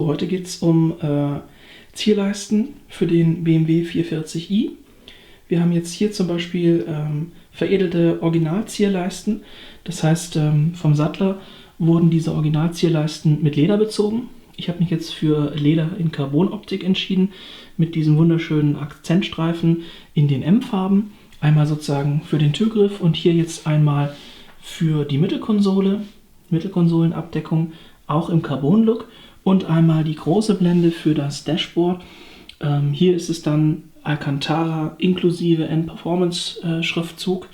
So, heute geht es um Zierleisten für den BMW 440i. Wir haben jetzt hier zum Beispiel veredelte Originalzierleisten. Das heißt, vom Sattler wurden diese Originalzierleisten mit Leder bezogen. Ich habe mich jetzt für Leder in Carbonoptik entschieden, mit diesem wunderschönen Akzentstreifen in den M-Farben. Einmal sozusagen für den Türgriff und hier jetzt einmal für die Mittelkonsole, Mittelkonsolenabdeckung, auch im Carbon-Look. Und einmal die große Blende für das Dashboard. Hier ist es dann Alcantara inklusive N-Performance-Schriftzug.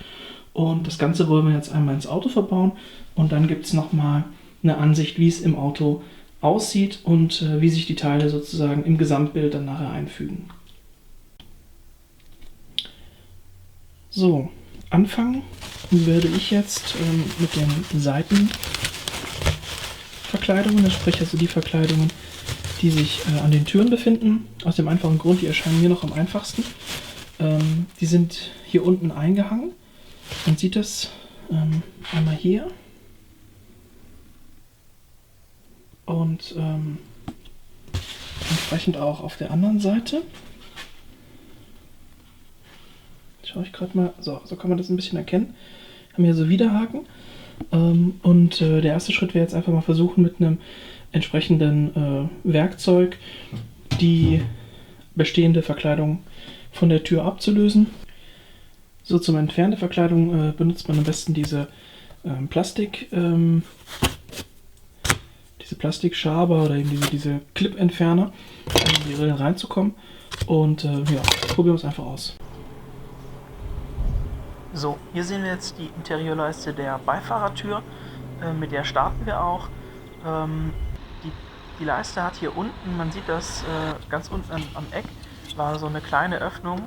Und das Ganze wollen wir jetzt einmal ins Auto verbauen. Und dann gibt es nochmal eine Ansicht, wie es im Auto aussieht und wie sich die Teile sozusagen im Gesamtbild dann nachher einfügen. So, anfangen werde ich jetzt mit den Seitenverkleidungen, sprich also die Verkleidungen, die sich an den Türen befinden. Aus dem einfachen Grund, die erscheinen mir noch am einfachsten. Die sind hier unten eingehangen. Man sieht das einmal hier. Und entsprechend auch auf der anderen Seite. Schaue ich gerade mal. So kann man das ein bisschen erkennen. Haben hier so Widerhaken. Der erste Schritt wäre jetzt einfach mal versuchen, mit einem entsprechenden Werkzeug die bestehende Verkleidung von der Tür abzulösen. So, zum Entfernen der Verkleidung benutzt man am besten diese Plastikschaber oder eben diese Clip-Entferner, um in die Rillen reinzukommen. Und ja, probieren wir es einfach aus. So, hier sehen wir jetzt die Interiorleiste der Beifahrertür. Mit der starten wir auch. Die Leiste hat hier unten, man sieht das ganz unten am Eck, war so eine kleine Öffnung.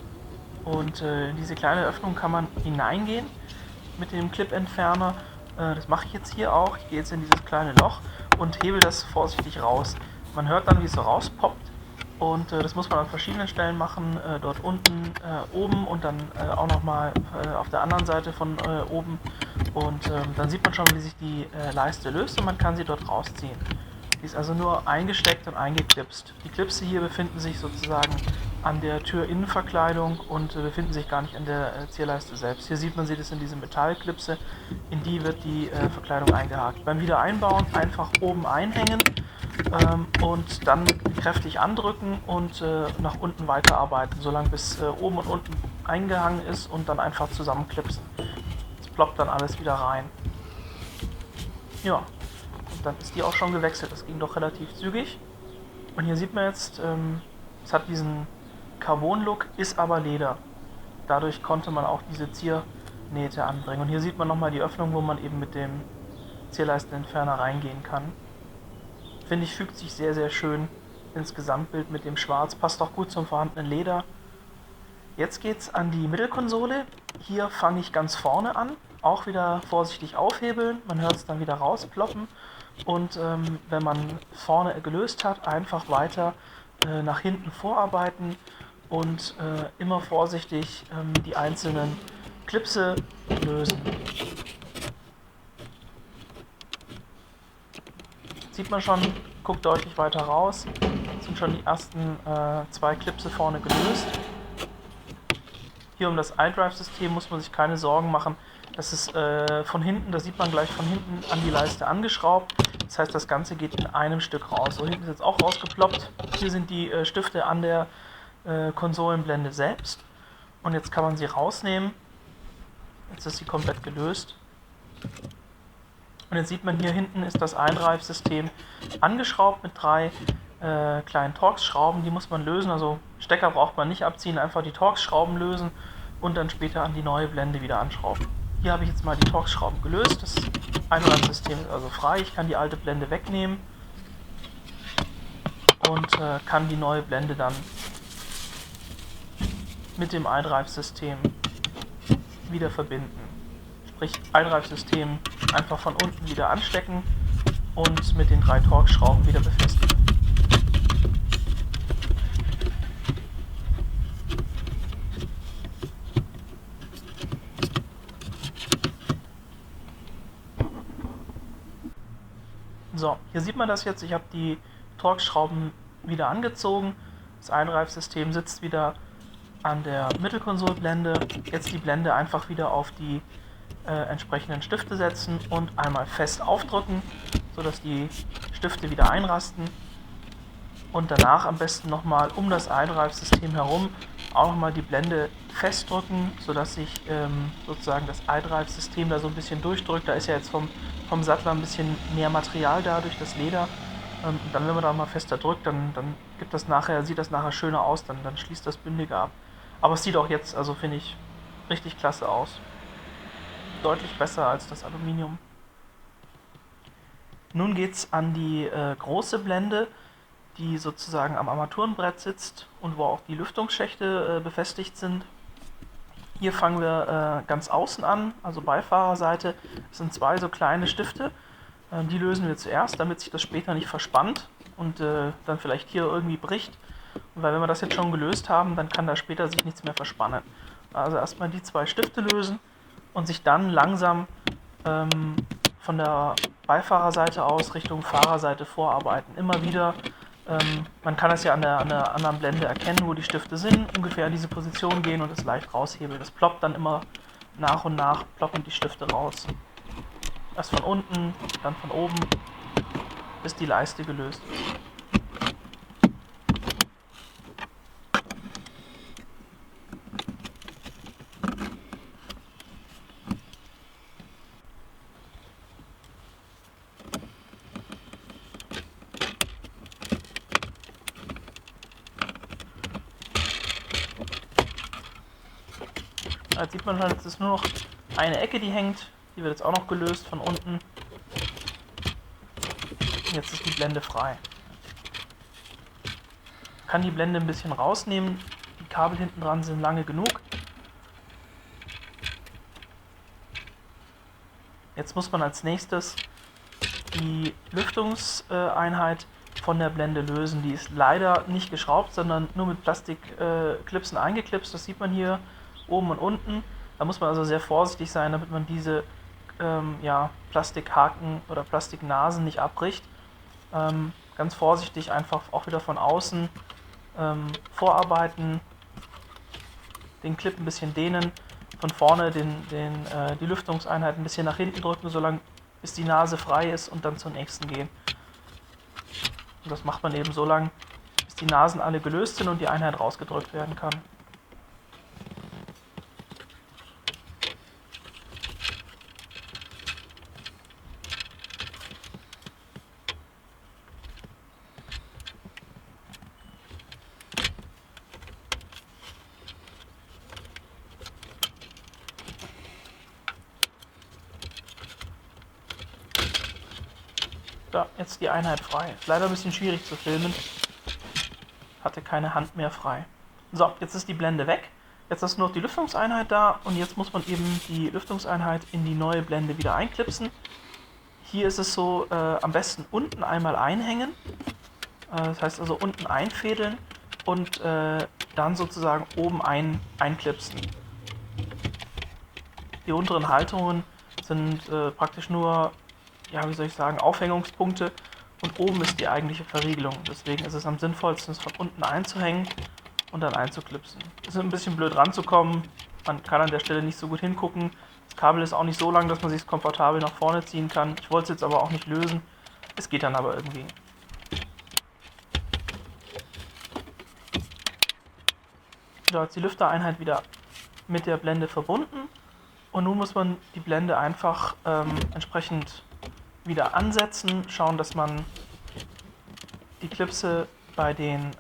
Und in diese kleine Öffnung kann man hineingehen mit dem Clip-Entferner. Das mache ich jetzt hier auch. Ich gehe jetzt in dieses kleine Loch und hebel das vorsichtig raus. Man hört dann, wie es so rauspoppt. Und das muss man an verschiedenen Stellen machen. Dort unten, oben und dann auch nochmal auf der anderen Seite von oben. Und dann sieht man schon, wie sich die Leiste löst und man kann sie dort rausziehen. Die ist also nur eingesteckt und eingeklipst. Die Klipse hier befinden sich sozusagen an der Türinnenverkleidung und befinden sich gar nicht an der Zierleiste selbst. Hier sieht man sie, das sind diese Metallklipse, in die wird die Verkleidung eingehakt. Beim Wiedereinbauen einfach oben einhängen und dann kräftig andrücken und nach unten weiterarbeiten, solange bis oben und unten eingehangen ist und dann einfach zusammenklipsen. Es ploppt dann alles wieder rein. Ja, und dann ist die auch schon gewechselt. Das ging doch relativ zügig. Und hier sieht man jetzt, es hat diesen Carbon-Look, ist aber Leder. Dadurch konnte man auch diese Ziernähte anbringen. Und hier sieht man nochmal die Öffnung, wo man eben mit dem Zierleistenentferner reingehen kann. Finde ich, fügt sich sehr, sehr schön ins Gesamtbild mit dem Schwarz. Passt auch gut zum vorhandenen Leder. Jetzt geht es an die Mittelkonsole. Hier fange ich ganz vorne an. Auch wieder vorsichtig aufhebeln. Man hört es dann wieder rausploppen. Und wenn man vorne gelöst hat, einfach weiter nach hinten vorarbeiten und immer vorsichtig die einzelnen Klipse lösen. Sieht man schon, guckt deutlich weiter raus. Sind schon die ersten zwei Klipse vorne gelöst. Hier um das iDrive-System muss man sich keine Sorgen machen. Das ist von hinten, das sieht man gleich von hinten an die Leiste angeschraubt. Das heißt, das Ganze geht in einem Stück raus. So, hinten ist jetzt auch rausgeploppt. Hier sind die Stifte an der Konsolenblende selbst. Und jetzt kann man sie rausnehmen. Jetzt ist sie komplett gelöst. Und jetzt sieht man, hier hinten ist das iDrive-System angeschraubt mit 3 kleinen Torx-Schrauben. Die muss man lösen. Also Stecker braucht man nicht abziehen, einfach die Torx-Schrauben lösen und dann später an die neue Blende wieder anschrauben. Hier habe ich jetzt mal die Torx-Schrauben gelöst. Das iDrive-System ist also frei. Ich kann die alte Blende wegnehmen und kann die neue Blende dann mit dem iDrive-System wieder verbinden. Sprich, iDrive-System einfach von unten wieder anstecken und mit den 3 Torx-Schrauben wieder befestigen. So, hier sieht man das jetzt. Ich habe die Torx-Schrauben wieder angezogen. Das Einreifsystem sitzt wieder an der Mittelkonsolblende. Jetzt die Blende einfach wieder auf die entsprechenden Stifte setzen und einmal fest aufdrücken, sodass die Stifte wieder einrasten. Und danach am besten nochmal um das Einreifsystem herum auch nochmal die Blende festdrücken, sodass sich sozusagen das Einreifsystem da so ein bisschen durchdrückt. Da ist ja jetzt vom Sattler ein bisschen mehr Material da durch das Leder. Und dann, wenn man da mal fester drückt, dann sieht das nachher schöner aus, dann schließt das bündiger ab. Aber es sieht auch jetzt, also finde ich, richtig klasse aus. Deutlich besser als das Aluminium. Nun geht es an die große Blende, die sozusagen am Armaturenbrett sitzt und wo auch die Lüftungsschächte befestigt sind. Hier fangen wir ganz außen an, also Beifahrerseite. Es sind 2 so kleine Stifte, die lösen wir zuerst, damit sich das später nicht verspannt und dann vielleicht hier irgendwie bricht. Weil wenn wir das jetzt schon gelöst haben, dann kann da später sich nichts mehr verspannen. Also erstmal die 2 Stifte lösen und sich dann langsam von der Beifahrerseite aus Richtung Fahrerseite vorarbeiten. Immer wieder, man kann das ja an der anderen Blende erkennen, wo die Stifte sind, ungefähr in diese Position gehen und es leicht raushebeln. Das ploppt dann immer nach und nach, ploppen die Stifte raus. Erst von unten, dann von oben, bis die Leiste gelöst ist. Jetzt sieht man schon, jetzt ist nur noch eine Ecke, die hängt. Die wird jetzt auch noch gelöst von unten. Jetzt ist die Blende frei. Ich kann die Blende ein bisschen rausnehmen. Die Kabel hinten dran sind lange genug. Jetzt muss man als nächstes die Lüftungseinheit von der Blende lösen. Die ist leider nicht geschraubt, sondern nur mit Plastikklipsen eingeklipst. Das sieht man hier oben und unten. Da muss man also sehr vorsichtig sein, damit man diese Plastikhaken oder Plastiknasen nicht abbricht. Ganz vorsichtig einfach auch wieder von außen vorarbeiten, den Clip ein bisschen dehnen, von vorne die Lüftungseinheit ein bisschen nach hinten drücken, solange bis die Nase frei ist und dann zur nächsten gehen. Und das macht man eben so lange, bis die Nasen alle gelöst sind und die Einheit rausgedrückt werden kann. Da, jetzt die Einheit frei. Ist leider ein bisschen schwierig zu filmen. Hatte keine Hand mehr frei. So, jetzt ist die Blende weg. Jetzt ist nur noch die Lüftungseinheit da und jetzt muss man eben die Lüftungseinheit in die neue Blende wieder einklipsen. Hier ist es so, am besten unten einmal einhängen. Das heißt also unten einfädeln und dann sozusagen oben einklipsen. Die unteren Halterungen sind praktisch nur, ja, wie soll ich sagen, Aufhängungspunkte und oben ist die eigentliche Verriegelung. Deswegen ist es am sinnvollsten, es von unten einzuhängen und dann einzuklipsen. Es ist ein bisschen blöd ranzukommen, man kann an der Stelle nicht so gut hingucken. Das Kabel ist auch nicht so lang, dass man sich komfortabel nach vorne ziehen kann. Ich wollte es jetzt aber auch nicht lösen. Es geht dann aber irgendwie. So, jetzt die Lüftereinheit wieder mit der Blende verbunden und nun muss man die Blende einfach entsprechend wieder ansetzen, schauen, dass man die Klipse bei den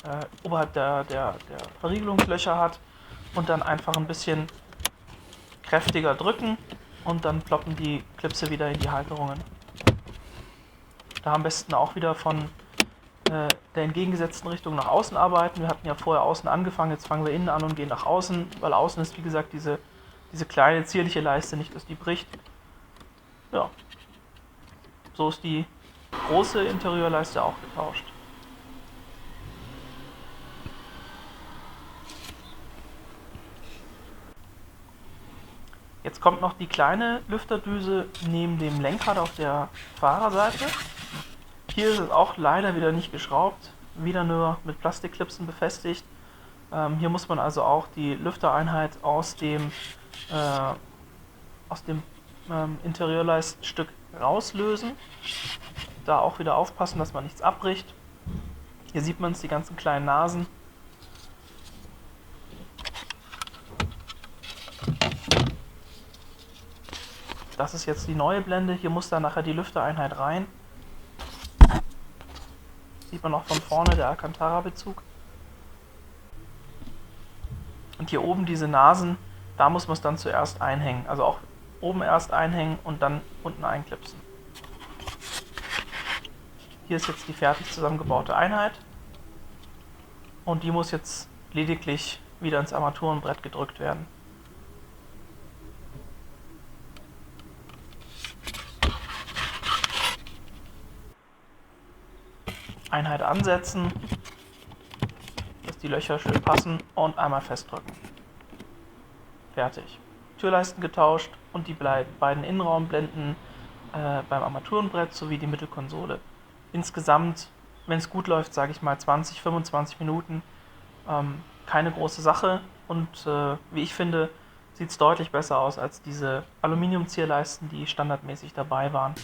oberhalb der Verriegelungslöcher hat und dann einfach ein bisschen kräftiger drücken und dann ploppen die Klipse wieder in die Halterungen. Da am besten auch wieder von der entgegengesetzten Richtung nach außen arbeiten. Wir hatten ja vorher außen angefangen, jetzt fangen wir innen an und gehen nach außen, weil außen ist wie gesagt diese kleine zierliche Leiste nicht, dass die bricht. Ja. So ist die große Interieurleiste auch getauscht. Jetzt kommt noch die kleine Lüfterdüse neben dem Lenkrad auf der Fahrerseite. Hier ist es auch leider wieder nicht geschraubt, wieder nur mit Plastikklipsen befestigt. Hier muss man also auch die Lüftereinheit aus dem Interieurleiststück rauslösen. Da auch wieder aufpassen, dass man nichts abbricht. Hier sieht man es, die ganzen kleinen Nasen. Das ist jetzt die neue Blende. Hier muss dann nachher die Lüftereinheit rein. Sieht man auch von vorne, der Alcantara-Bezug. Und hier oben diese Nasen, da muss man es dann zuerst einhängen. Also auch oben erst einhängen und dann unten einklipsen. Hier ist jetzt die fertig zusammengebaute Einheit. Und die muss jetzt lediglich wieder ins Armaturenbrett gedrückt werden. Einheit ansetzen, dass die Löcher schön passen und einmal festdrücken. Fertig. Türleisten getauscht und die beiden Innenraumblenden beim Armaturenbrett sowie die Mittelkonsole. Insgesamt, wenn es gut läuft, sage ich mal 20, 25 Minuten. Keine große Sache und wie ich finde, sieht es deutlich besser aus als diese Aluminiumzierleisten, die standardmäßig dabei waren.